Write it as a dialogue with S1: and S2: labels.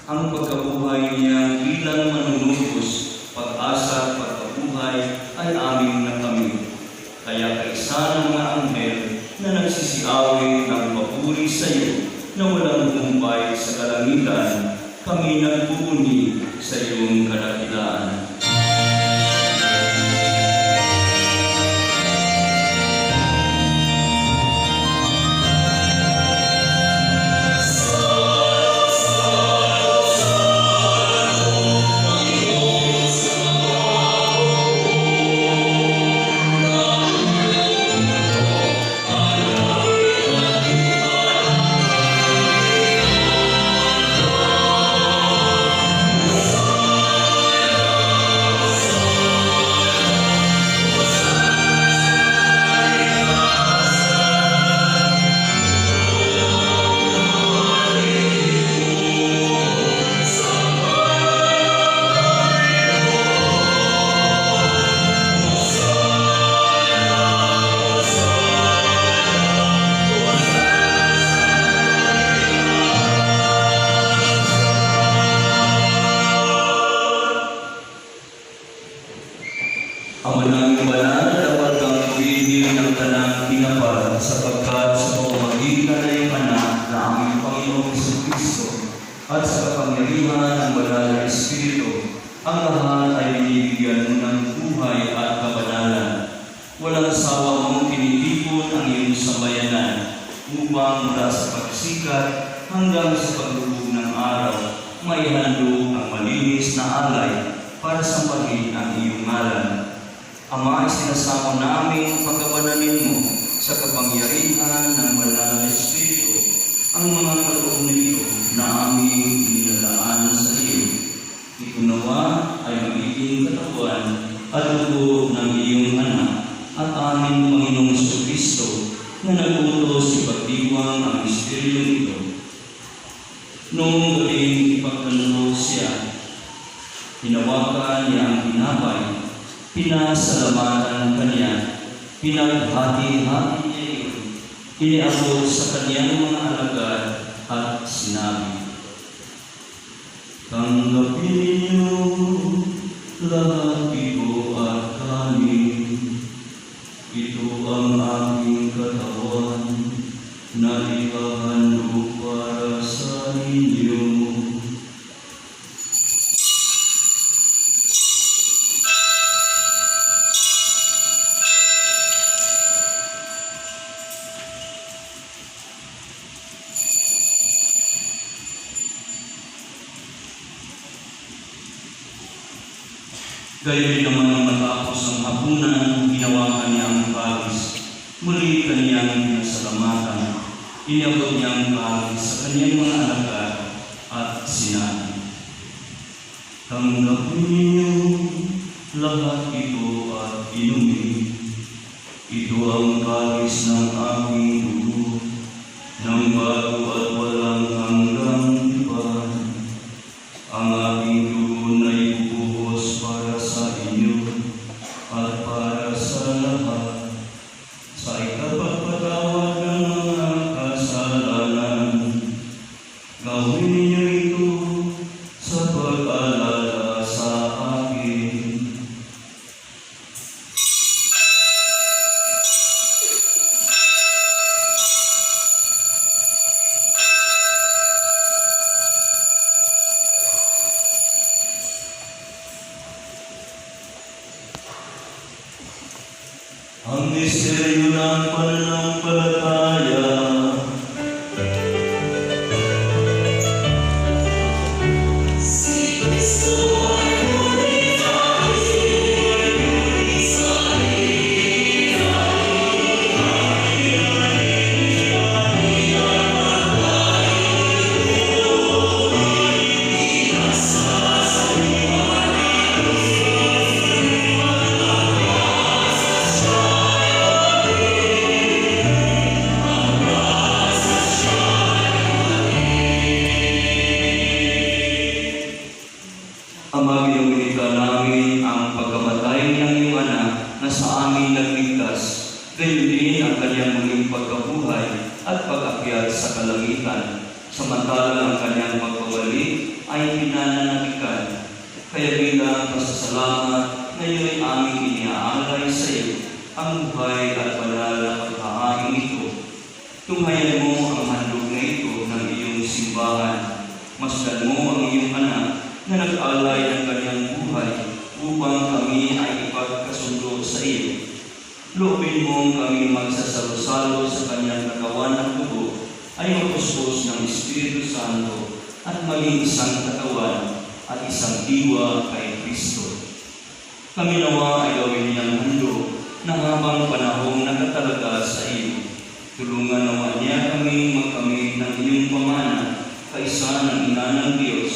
S1: ang pagkabuhay niya bilang manunubos, pag-asa at pagkabuhay ay aming nakamit. Kaya kaisa ng mga anghel na nagsisiawit ng papuri sa iyo na walang humpay sa kalangitan, kami nagpupuni sa iyong kadakilaan. Ama naming banal, dapat kang pumili ng tanang tinapal sapagkat sa pamamagitan na iyong anak na aming Panginoong Jesucristo at sa kapangyarihan ng banal na Espiritu, ang lahat ay binibigyan mo ng buhay at kabanalan. Walang sawa mong tinitipon ang iyong sambayanan upang mula sa pagsikat hanggang sa paglubog ng araw, may handog ang malinis na alay para sampahin ang iyong ngalan. Ama, sinasamo namin ang pagkabananin mo sa kapangyarihan ng banal na Espiritu, ang mga kaloob na ito na aming nilalaan sa iyo. Ito nawa ay magiging katawan at dugo ng iyong anak at aming Panginoong Jesucristo na nagutos ipagdiwang ang misteryong ito. Noong galing ipagkaloob siya, hinawakan niya ang tinapay, pinasalamatan kanya, pinaghati-hati niya iyon, iniabot sa kanyang mga alagad at sinabi, "Tanggapin ninyo lahat ito at kanin. Ito ang aking katawan na ihahandog para sa inyo." Gayon din naman ang matapos ang hapunan, ginawakan niya ang kalis. Muli kaniyang pinasalamatan. Iniabot niya ang kalis sa kaniyang mga alagad at sinabi, "Tanggapin ninyo lahat ito at inumin. Ito ang kalis ng aking dugo, ng bago at walang hanggang tipan. Ang aking dugo na ibubuhos para sa inyo at para sa lahat sa ikapagpatawad ng mga kasalanan. Gawin ninyo ito sa pag-alala sa akin." Ang misteryo ng pananampalataya. Si Kristo ay Ama, ginugulita namin ang pagkamatay ng iyong anak na sa amin nagligtas, gayon din ang kanyang muling pagkabuhay at pag-akyat sa kalangitan, samantalang ang kanyang pagkawali ay Tunghayan mo ang handog na ito ng iyong simbahan. Masdan mo ang iyong anak na nag-alay ng kanyang buhay upang kami ay ipagkasundo sa iyo. Loobin mo kami magsasalo-salo sa kanyang katawan at dugo ay mapuspos ng Espiritu Santo at maging isang katawan at isang diwa kay Kristo. Kami nawa ay gawin niyang handog na habang panahong nakatalaga sa iyo. Tulungan nawa niya kami magkamit ng iyong pamana kaisa ng Ina ng Diyos